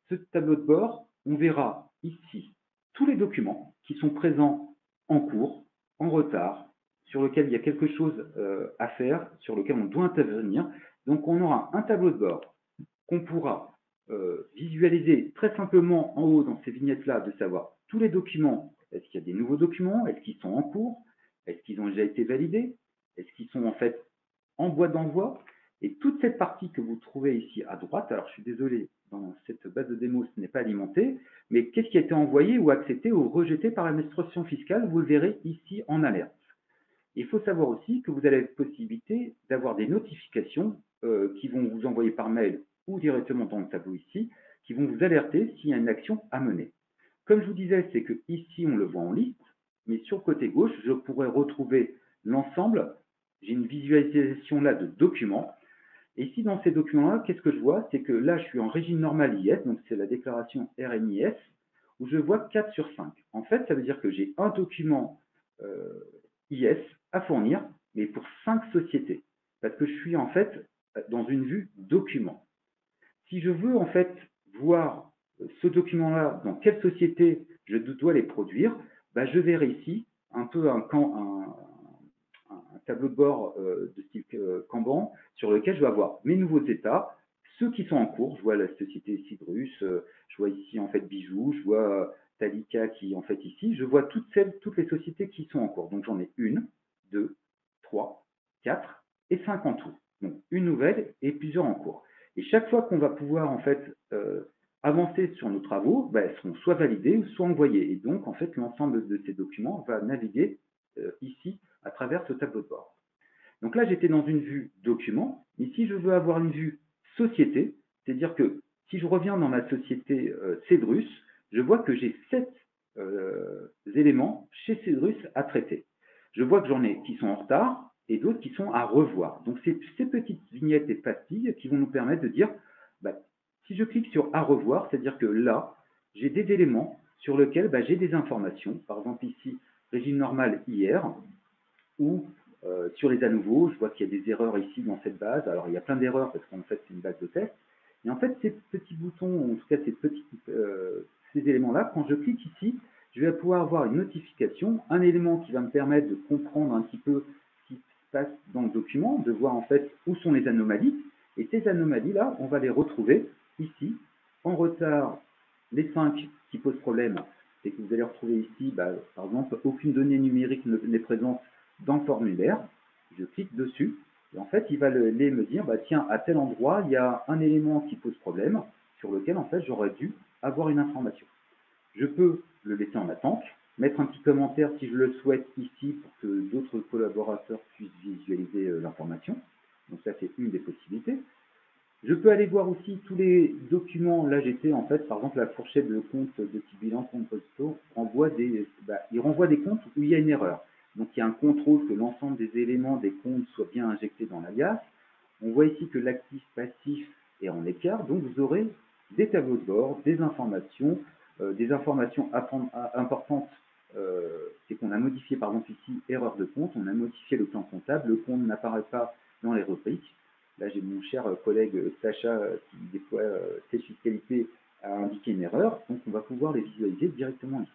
Ce tableau de bord, on verra ici tous les documents qui sont présents en cours, en retard, sur lequel il y a quelque chose à faire, sur lequel on doit intervenir. Donc, on aura un tableau de bord qu'on pourra visualiser très simplement en haut dans ces vignettes-là, de savoir tous les documents. Est-ce qu'il y a des nouveaux documents? Est-ce qu'ils sont en cours? Est-ce qu'ils ont déjà été validés? Est-ce qu'ils sont en fait en voie d'envoi? Et toute cette partie que vous trouvez ici à droite, alors je suis désolé, dans cette base de démo, ce n'est pas alimenté, mais qu'est-ce qui a été envoyé ou accepté ou rejeté par l'administration fiscale? Vous le verrez ici en alerte. Il faut savoir aussi que vous avez la possibilité d'avoir des notifications qui vont vous envoyer par mail ou directement dans le tableau ici, qui vont vous alerter s'il y a une action à mener. Comme je vous disais, c'est que ici, on le voit en liste, mais sur le côté gauche, je pourrais retrouver l'ensemble. J'ai une visualisation là de documents. Et ici, dans ces documents-là, qu'est-ce que je vois? C'est que là, je suis en régime normal IS, donc c'est la déclaration RNIS, où je vois 4 sur 5. En fait, ça veut dire que j'ai un document IS à fournir, mais pour 5 sociétés, parce que je suis en fait dans une vue document. Si je veux en fait voir ce document-là, dans quelle société je dois les produire, je verrai ici un peu un tableau de bord de style Kanban sur lequel je vais avoir mes nouveaux états, ceux qui sont en cours. Je vois la société Cydrus, je vois ici en fait Bijou, je vois Talika qui en fait ici. Je vois toutes les sociétés qui sont en cours. Donc j'en ai une, deux, trois, quatre et cinq en tout. Donc une nouvelle et plusieurs en cours. Et chaque fois qu'on va pouvoir en fait avancer sur nos travaux, elles seront soit validées ou soit envoyées. Et donc en fait l'ensemble de ces documents va naviguer ici à travers ce tableau de bord. Donc là j'étais dans une vue document. Ici je veux avoir une vue société, c'est-à-dire que si je reviens dans ma société Cedrus, je vois que j'ai 7 éléments chez Cedrus à traiter. Je vois que j'en ai qui sont en retard et d'autres qui sont à revoir. Donc c'est ces petites vignettes et pastilles qui vont nous permettre de dire, si je clique sur à revoir, c'est-à-dire que là, j'ai des éléments sur lesquels j'ai des informations. Par exemple ici, régime normal hier, ou sur les à nouveau, je vois qu'il y a des erreurs ici dans cette base. Alors il y a plein d'erreurs parce qu'en fait c'est une base de test. Et en fait ces petits boutons, en tout cas ces éléments-là, quand je clique ici, je vais pouvoir avoir une notification, un élément qui va me permettre de comprendre un petit peu ce qui se passe dans le document, de voir en fait où sont les anomalies. Et ces anomalies-là, on va les retrouver ici, en retard, les 5 qui posent problème, c'est que vous allez retrouver ici, par exemple, aucune donnée numérique n'est présente dans le formulaire. Je clique dessus, et en fait, il va me dire, tiens, à tel endroit, il y a un élément qui pose problème, sur lequel, en fait, j'aurais dû avoir une information. Je peux le laisser en attente, mettre un petit commentaire si je le souhaite ici, pour que d'autres collaborateurs puissent visualiser l'information. Donc ça, c'est une des possibilités. Je peux aller voir aussi tous les documents. Là, j'étais en fait, par exemple, la fourchette de compte de type bilan, compte posto, il renvoie des comptes où il y a une erreur. Donc, il y a un contrôle que l'ensemble des éléments des comptes soient bien injectés dans l'alias. On voit ici que l'actif-passif est en écart. Donc, vous aurez des tableaux de bord, des informations importantes. C'est qu'on a modifié, par exemple, ici, erreur de compte. On a modifié le plan comptable. Le compte n'apparaît pas dans les rubriques. Là, j'ai mon cher collègue Sacha qui, des fois, sait fiscalité a indiqué une erreur. Donc, on va pouvoir les visualiser directement ici.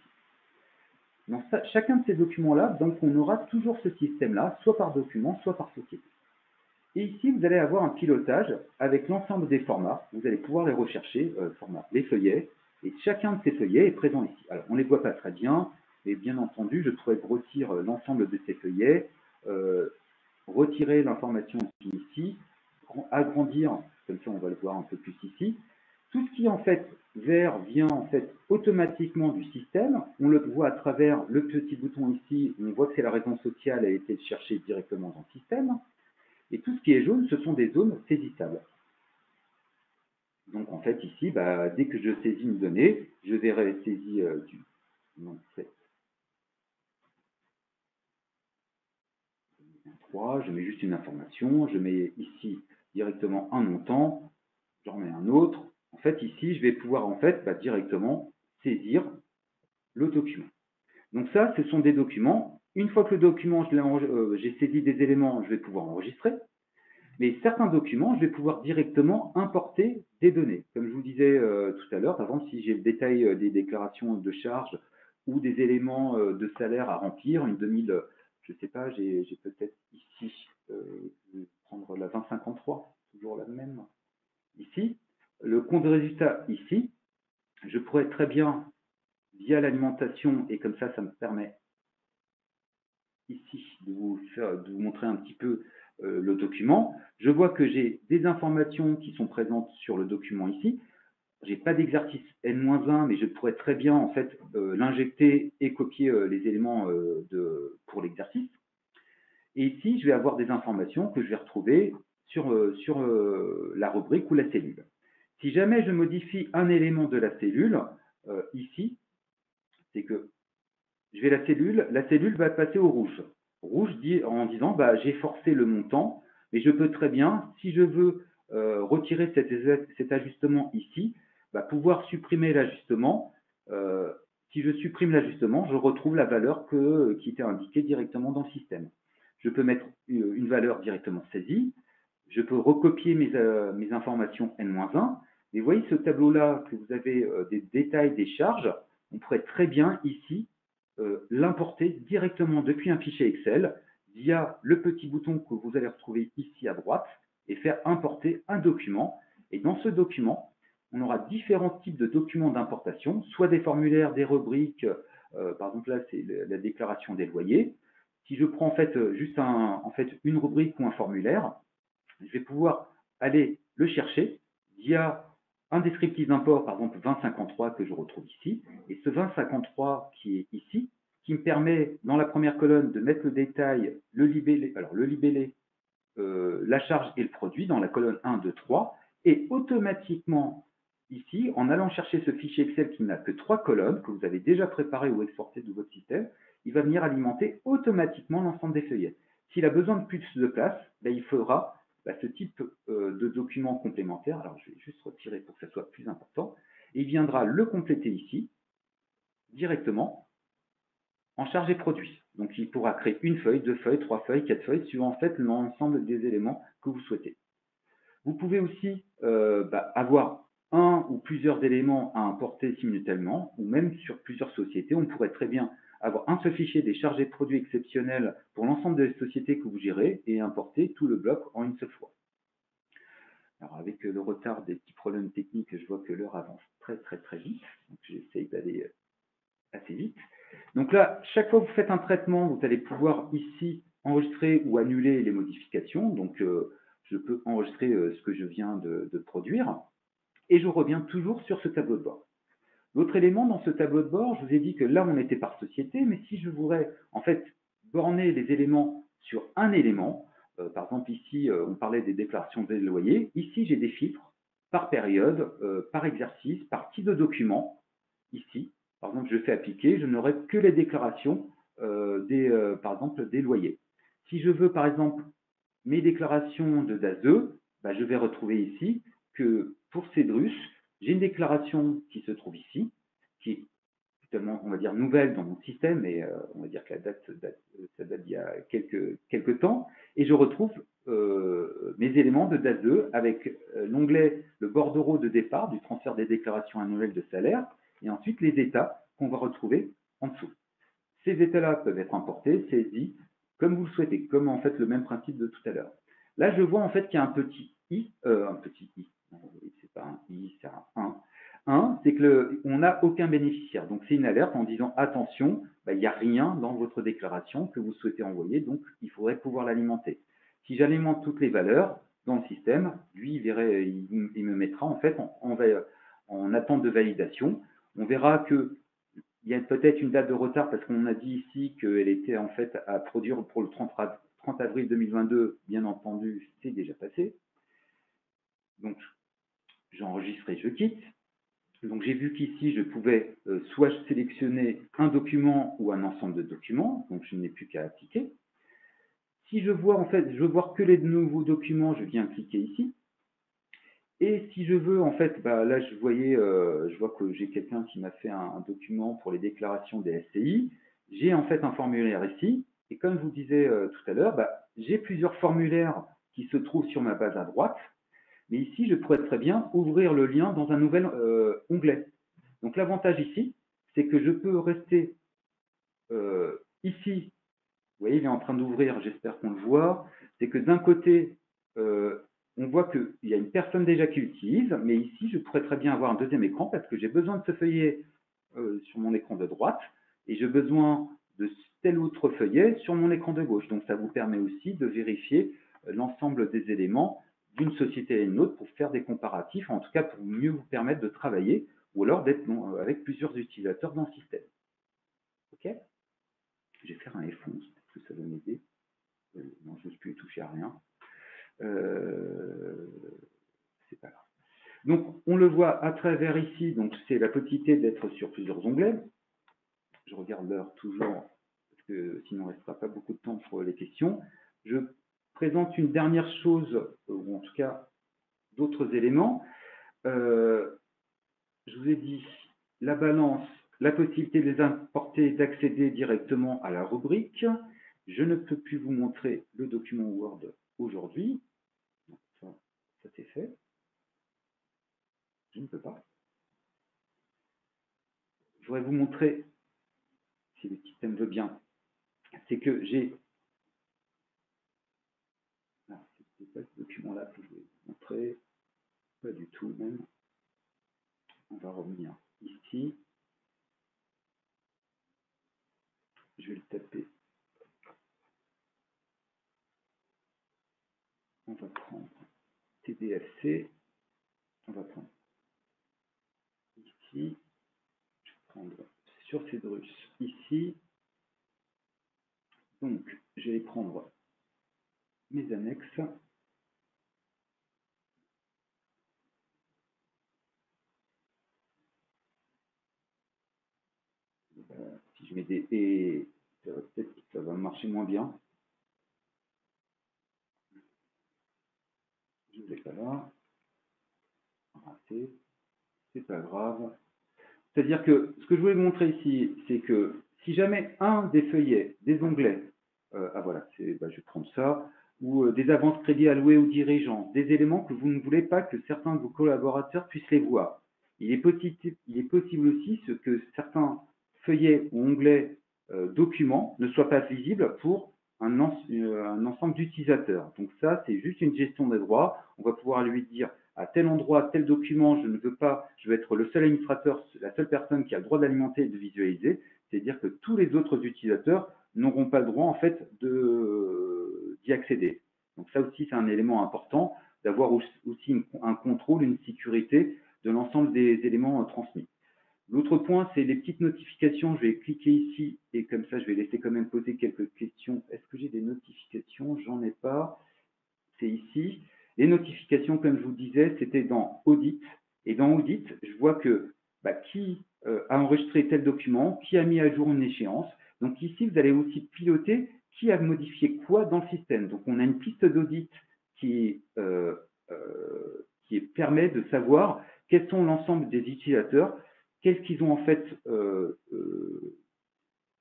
Dans chacun de ces documents-là, donc, on aura toujours ce système-là, soit par document, soit par société. Et ici, vous allez avoir un pilotage avec l'ensemble des formats. Vous allez pouvoir les rechercher, les feuillets. Et chacun de ces feuillets est présent ici. Alors, on ne les voit pas très bien, mais bien entendu, je pourrais grossir l'ensemble de ces feuillets, retirer l'information ici, agrandir, comme ça on va le voir un peu plus ici. Tout ce qui en fait vert vient en fait automatiquement du système. On le voit à travers le petit bouton ici, on voit que c'est la raison sociale a été cherchée directement dans le système. Et tout ce qui est jaune, ce sont des zones saisissables. Donc en fait ici, dès que je saisis une donnée, je verrai saisie du nom 3, je mets juste une information, je mets ici directement un montant, j'en mets un autre. En fait, ici, je vais pouvoir en fait directement saisir le document. Donc ça, ce sont des documents. Une fois que le document, j'ai saisi des éléments, je vais pouvoir enregistrer. Mais certains documents, je vais pouvoir directement importer des données. Comme je vous disais tout à l'heure, par exemple, si j'ai le détail des déclarations de charges ou des éléments de salaire à remplir, une 2000, je ne sais pas, j'ai peut-être ici, je vais prendre la 2053, toujours la même, ici. Le compte de résultat ici, je pourrais très bien, via l'alimentation, et comme ça me permet ici de vous montrer un petit peu le document. Je vois que j'ai des informations qui sont présentes sur le document ici. Je n'ai pas d'exercice N-1, mais je pourrais très bien en fait l'injecter et copier les éléments pour l'exercice. Et ici, je vais avoir des informations que je vais retrouver sur la rubrique ou la cellule. Si jamais je modifie un élément de la cellule, ici, c'est que je vais la cellule va passer au rouge. Rouge dit, en disant, j'ai forcé le montant, mais je peux très bien, si je veux retirer cet ajustement ici, pouvoir supprimer l'ajustement. Si je supprime l'ajustement, je retrouve la valeur qui était indiquée directement dans le système. Je peux mettre une valeur directement saisie. Je peux recopier mes informations N-1. Mais vous voyez ce tableau-là, que vous avez des détails des charges, on pourrait très bien ici l'importer directement depuis un fichier Excel, via le petit bouton que vous allez retrouver ici à droite et faire importer un document. Et dans ce document, on aura différents types de documents d'importation, soit des formulaires, des rubriques, par exemple là c'est la déclaration des loyers. Si je prends en fait juste une rubrique ou un formulaire, je vais pouvoir aller le chercher via un descriptif d'import, par exemple 2053 que je retrouve ici, et ce 2053 qui est ici, qui me permet dans la première colonne de mettre le détail, le libellé, la charge et le produit dans la colonne 1, 2, 3, et automatiquement ici, en allant chercher ce fichier Excel qui n'a que 3 colonnes, que vous avez déjà préparé ou exporté de votre système, il va venir alimenter automatiquement l'ensemble des feuillets. S'il a besoin de plus de place, ben, il faudra ce type de document complémentaire. Alors, je vais juste retirer pour que ça soit plus important. Et il viendra le compléter ici, directement, en charge et produit. Donc, il pourra créer une feuille, 2 feuilles, 3 feuilles, 4 feuilles, suivant en fait l'ensemble des éléments que vous souhaitez. Vous pouvez aussi avoir un ou plusieurs éléments à importer simultanément, ou même sur plusieurs sociétés. On pourrait très bien avoir un seul fichier des chargés de produits exceptionnels pour l'ensemble des sociétés que vous gérez et importer tout le bloc en une seule fois. Alors avec le retard des petits problèmes techniques, je vois que l'heure avance très vite, donc j'essaye d'aller assez vite. Donc là, chaque fois que vous faites un traitement, vous allez pouvoir ici enregistrer ou annuler les modifications. Donc je peux enregistrer ce que je viens de produire et je reviens toujours sur ce tableau de bord. L'autre élément dans ce tableau de bord, je vous ai dit que là on était par société, mais si je voudrais en fait borner les éléments sur un élément, par exemple ici on parlait des déclarations des loyers, ici j'ai des filtres par période, par exercice, par type de document, ici. Par exemple, je fais appliquer, je n'aurai que les déclarations par exemple, des loyers. Si je veux, par exemple, mes déclarations de DAS2, je vais retrouver ici que pour Cedrus, j'ai une déclaration qui se trouve ici, qui est tellement, on va dire, nouvelle dans mon système, et on va dire que ça date d'il y a quelques temps, et je retrouve mes éléments de DAS2 avec l'onglet, le bordereau de départ du transfert des déclarations annuelles de salaire, et ensuite les états qu'on va retrouver en dessous. Ces états-là peuvent être importés, saisis, comme vous le souhaitez, comme en fait le même principe de tout à l'heure. Là, je vois en fait qu'il y a un petit i, non, c'est pas un i, c'est un 1, c'est qu'on n'a aucun bénéficiaire. Donc c'est une alerte en disant attention, il n'y a rien dans votre déclaration que vous souhaitez envoyer, donc il faudrait pouvoir l'alimenter. Si j'alimente toutes les valeurs dans le système, lui, il me mettra en fait en attente de validation. On verra que il y a peut-être une date de retard parce qu'on a dit ici qu'elle était en fait à produire pour le 30 avril 2022. Bien entendu, c'est déjà passé. Donc, j'enregistre et je quitte. Donc, j'ai vu qu'ici, je pouvais soit sélectionner un document ou un ensemble de documents. Donc, je n'ai plus qu'à appliquer. Si je vois, en fait, je veux voir que les nouveaux documents, je viens cliquer ici. Et si je veux, en fait, là, je vois que j'ai quelqu'un qui m'a fait un document pour les déclarations des SCI. J'ai en fait un formulaire ici. Et comme je vous disais tout à l'heure, j'ai plusieurs formulaires qui se trouvent sur ma base à droite. Mais ici, je pourrais très bien ouvrir le lien dans un nouvel onglet. Donc l'avantage ici, c'est que je peux rester ici. Vous voyez, il est en train d'ouvrir, j'espère qu'on le voit. C'est que d'un côté, on voit qu'il y a une personne déjà qui l'utilise, mais ici, je pourrais très bien avoir un deuxième écran parce que j'ai besoin de ce feuillet sur mon écran de droite et j'ai besoin de tel autre feuillet sur mon écran de gauche. Donc, ça vous permet aussi de vérifier l'ensemble des éléments d'une société à une autre pour faire des comparatifs, en tout cas pour mieux vous permettre de travailler ou alors d'être avec plusieurs utilisateurs dans le système. OK? Je vais faire un F11, peut-être que ça va m'aider. Non, je n'ose plus toucher à rien. C'est pas grave. Donc, on le voit à travers ici, donc c'est la possibilité d'être sur plusieurs onglets. Je regarde l'heure toujours, parce que sinon il ne restera pas beaucoup de temps pour les questions. Je présente une dernière chose, ou en tout cas d'autres éléments. Je vous ai dit la balance, la possibilité de les importer, d'accéder directement à la rubrique. Je ne peux plus vous montrer le document Word aujourd'hui. Ça c'est fait. Je ne peux pas. Je voudrais vous montrer, si le système veut bien, c'est que j'ai pas ce document-là que je vais vous montrer. Pas du tout même. On va revenir ici. Je vais le taper. On va prendre TDFC. On va prendre ici. Je vais prendre sur Cedrus ici. Donc, je vais prendre mes annexes. Si je mets des et, peut-être que ça va marcher moins bien. Je ne l'ai pas là. Raté. C'est pas grave. C'est-à-dire que ce que je voulais vous montrer ici, c'est que si jamais un des feuillets, des onglets, voilà, je vais prendre ça, ou des avances crédits allouées aux dirigeants, des éléments que vous ne voulez pas que certains de vos collaborateurs puissent les voir. Il est possible aussi que certains feuillets ou onglets documents ne soient pas visibles pour un ensemble d'utilisateurs. Donc ça, c'est juste une gestion des droits. On va pouvoir lui dire à tel endroit, tel document, je ne veux pas, je veux être le seul administrateur, la seule personne qui a le droit d'alimenter et de visualiser. C'est-à-dire que tous les autres utilisateurs n'auront pas le droit en fait d'y accéder. Donc ça aussi, c'est un élément important d'avoir aussi un contrôle, une sécurité de l'ensemble des éléments transmis. L'autre point, c'est les petites notifications. Je vais cliquer ici et comme ça, je vais laisser quand même poser quelques questions. Est-ce que j'ai des notifications? J'en ai pas. C'est ici. Les notifications, comme je vous disais, c'était dans Audit. Et dans Audit, je vois que qui a enregistré tel document, qui a mis à jour une échéance. Donc ici, vous allez aussi piloter qui a modifié quoi dans le système. Donc on a une piste d'audit qui permet de savoir quels sont l'ensemble des utilisateurs, qu'est-ce qu'ils ont en fait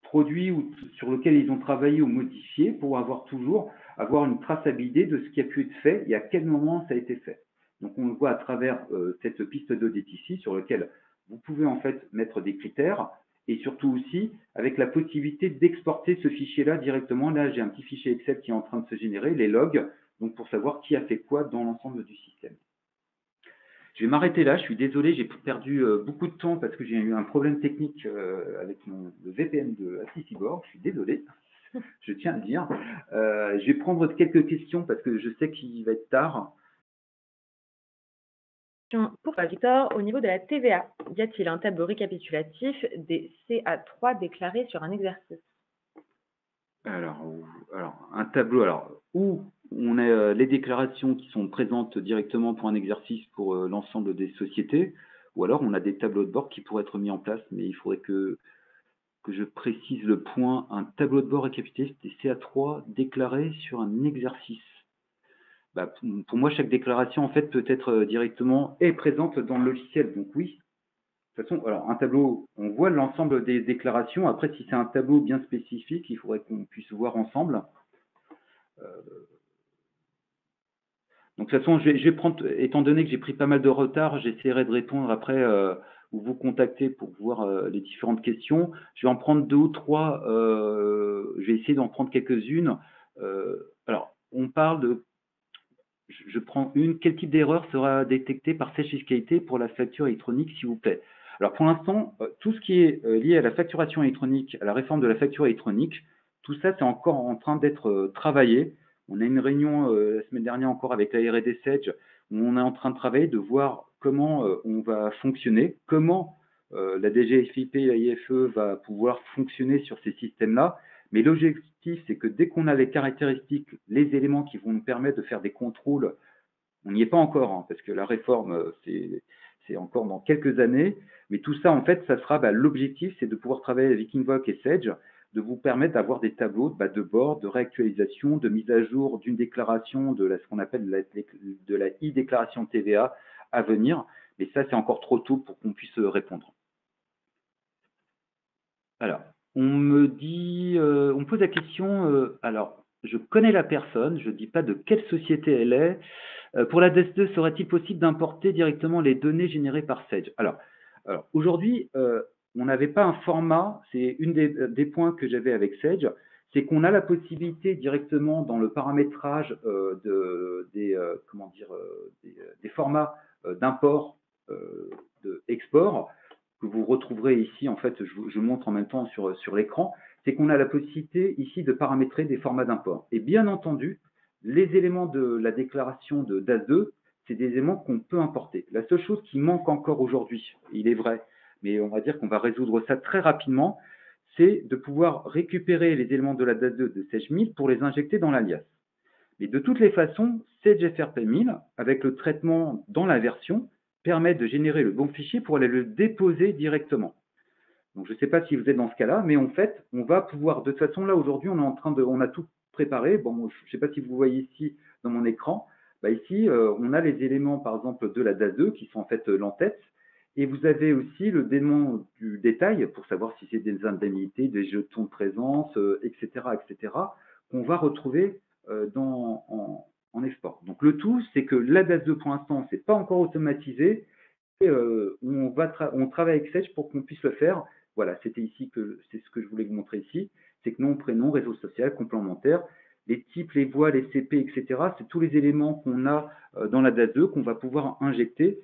produit ou sur lequel ils ont travaillé ou modifié pour toujours avoir une traçabilité de ce qui a pu être fait et à quel moment ça a été fait. Donc on le voit à travers cette piste d'audit ici sur laquelle vous pouvez en fait mettre des critères et surtout aussi avec la possibilité d'exporter ce fichier-là directement. Là, j'ai un petit fichier Excel qui est en train de se générer, les logs, donc pour savoir qui a fait quoi dans l'ensemble du système. Je vais m'arrêter là, je suis désolé, j'ai perdu beaucoup de temps parce que j'ai eu un problème technique avec le VPN de Cyborg, je suis désolé, je tiens à le dire. Je vais prendre quelques questions parce que je sais qu'il va être tard. Pour Victor, au niveau de la TVA, y a-t-il un tableau récapitulatif des CA3 déclarés sur un exercice? Alors, un tableau, où on a les déclarations qui sont présentes directement pour un exercice pour l'ensemble des sociétés, ou alors on a des tableaux de bord qui pourraient être mis en place, mais il faudrait que je précise le point, un tableau de bord récapitulatif des CA3 déclarés sur un exercice. Pour moi, chaque déclaration, en fait, peut être directement présente dans le logiciel, donc oui. De toute façon, alors un tableau, on voit l'ensemble des déclarations. Après, si c'est un tableau bien spécifique, il faudrait qu'on puisse voir ensemble. Donc, de toute façon, je vais prendre, étant donné que j'ai pris pas mal de retard, j'essaierai de répondre après ou vous contacter pour voir les différentes questions. Je vais en prendre 2 ou 3. Je vais essayer d'en prendre quelques-unes. Alors, on parle de. Je prends une. Quel type d'erreur sera détecté par Sage Fiscalité pour la facture électronique, s'il vous plaît? Alors, pour l'instant, tout ce qui est lié à la facturation électronique, à la réforme de la facture électronique, tout ça, c'est encore en train d'être travaillé. On a une réunion la semaine dernière encore avec la R&D Sage où on est en train de travailler, de voir comment on va fonctionner, comment la DGFiP et l'AIFE va pouvoir fonctionner sur ces systèmes-là. Mais l'objectif, c'est que dès qu'on a les caractéristiques, les éléments qui vont nous permettre de faire des contrôles, on n'y est pas encore, hein, parce que la réforme, c'est encore dans quelques années. Mais tout ça, en fait, ça sera l'objectif, c'est de pouvoir travailler avec Invoke et Sage, de vous permettre d'avoir des tableaux de bord, de réactualisation, de mise à jour d'une déclaration, ce qu'on appelle de la e-déclaration TVA à venir. Mais ça, c'est encore trop tôt pour qu'on puisse répondre. Alors, on me pose la question, alors, je connais la personne, je ne dis pas de quelle société elle est. Pour la DES2, serait-il possible d'importer directement les données générées par Sage? Alors aujourd'hui, on n'avait pas un format, c'est une des points que j'avais avec Sage, c'est qu'on a la possibilité directement dans le paramétrage des formats d'import, d'export, que vous retrouverez ici, en fait, je montre en même temps sur l'écran, c'est qu'on a la possibilité ici de paramétrer des formats d'import. Et bien entendu, les éléments de la déclaration de DAS2, c'est des éléments qu'on peut importer. La seule chose qui manque encore aujourd'hui, il est vrai, mais on va dire qu'on va résoudre ça très rapidement, c'est de pouvoir récupérer les éléments de la DAS2 de Sage 1000 pour les injecter dans l'alias. Mais de toutes les façons, Sage FRP 1000, avec le traitement dans la version, permet de générer le bon fichier pour aller le déposer directement. Donc je ne sais pas si vous êtes dans ce cas-là, mais en fait, on va pouvoir, de toute façon, là aujourd'hui, on a tout préparé. Bon, je ne sais pas si vous voyez ici dans mon écran. Bah, ici, on a les éléments, par exemple, de la DAS2 qui sont en fait l'entête. Et vous avez aussi le démon du détail pour savoir si c'est des indemnités, des jetons de présence, etc., qu'on va retrouver en export. Donc le tout, c'est que la DAS2 pour l'instant, c'est pas encore automatisé. Et on travaille avec Sage pour qu'on puisse le faire. Voilà, c'est ce que je voulais vous montrer ici. C'est que nom, prénom, réseau social, complémentaire, les types, les voies, les CP, etc. C'est tous les éléments qu'on a dans la DAS2 qu'on va pouvoir injecter.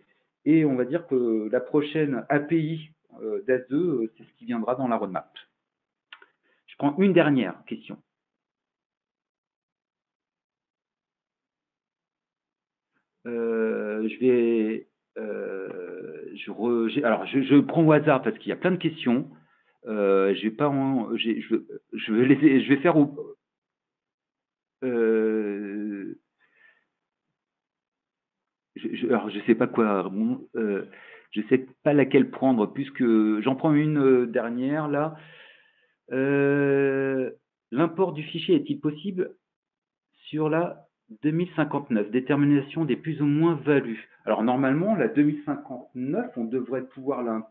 Et on va dire que la prochaine API DAS2, c'est ce qui viendra dans la roadmap. Je prends une dernière question. Je prends au hasard parce qu'il y a plein de questions. Je vais faire. Alors je sais pas quoi. Je sais pas laquelle prendre puisque j'en prends une dernière là. L'import du fichier est-il possible sur la 2059, détermination des plus ou moins values. Alors normalement, la 2059, on devrait pouvoir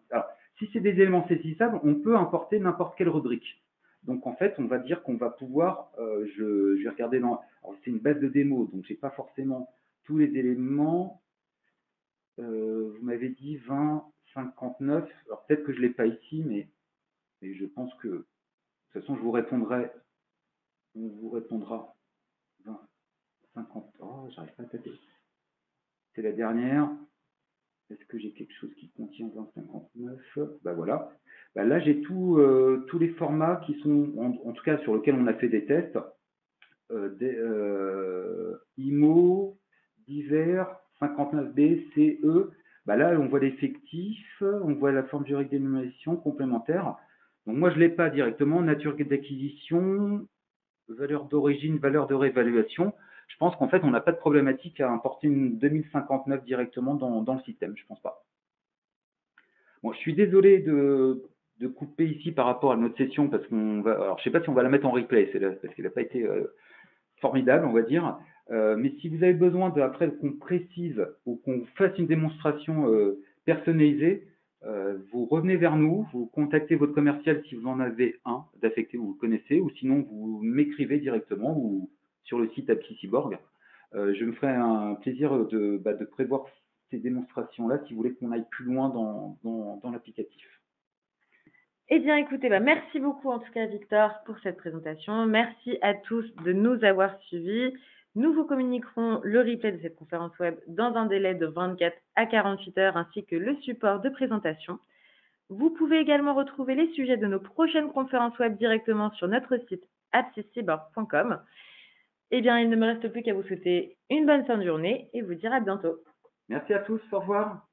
si c'est des éléments saisissables, on peut importer n'importe quelle rubrique. Donc en fait, on va dire qu'on va pouvoir, je vais regarder c'est une base de démo, donc j'ai pas forcément tous les éléments. Vous m'avez dit 20, 59. Alors peut-être que je l'ai pas ici, mais je pense que de toute façon, on vous répondra 20. 50. Oh, j'arrive pas à taper. C'est la dernière. Est-ce que j'ai quelque chose qui contient 2059? Bah voilà. Bah là, j'ai tous les formats qui sont, en tout cas, sur lesquels on a fait des tests. IMO, divers, 59B, CE. Bah là, on voit l'effectif, on voit la forme juridique d'énumération complémentaire. Donc moi, je ne l'ai pas directement. Nature d'acquisition, valeur d'origine, valeur de réévaluation. Je pense qu'en fait, on n'a pas de problématique à importer une 2059 directement dans le système. Je ne pense pas. Bon, je suis désolé de couper ici par rapport à notre session parce qu'on va. Alors, je ne sais pas si on va la mettre en replay, parce qu'elle n'a pas été formidable, on va dire. Mais si vous avez besoin après qu'on précise ou qu'on fasse une démonstration personnalisée, vous revenez vers nous, vous contactez votre commercial si vous en avez un d'affecté ou vous le connaissez, ou sinon vous m'écrivez directement ou sur le site Apsi Cyborg. Je me ferai un plaisir de prévoir ces démonstrations-là si vous voulez qu'on aille plus loin dans l'applicatif. Eh bien, écoutez, merci beaucoup en tout cas, Victor, pour cette présentation. Merci à tous de nous avoir suivis. Nous vous communiquerons le replay de cette conférence web dans un délai de 24 à 48 heures, ainsi que le support de présentation. Vous pouvez également retrouver les sujets de nos prochaines conférences web directement sur notre site apsicyborg.com. Eh bien, il ne me reste plus qu'à vous souhaiter une bonne fin de journée et vous dire à bientôt. Merci à tous, au revoir.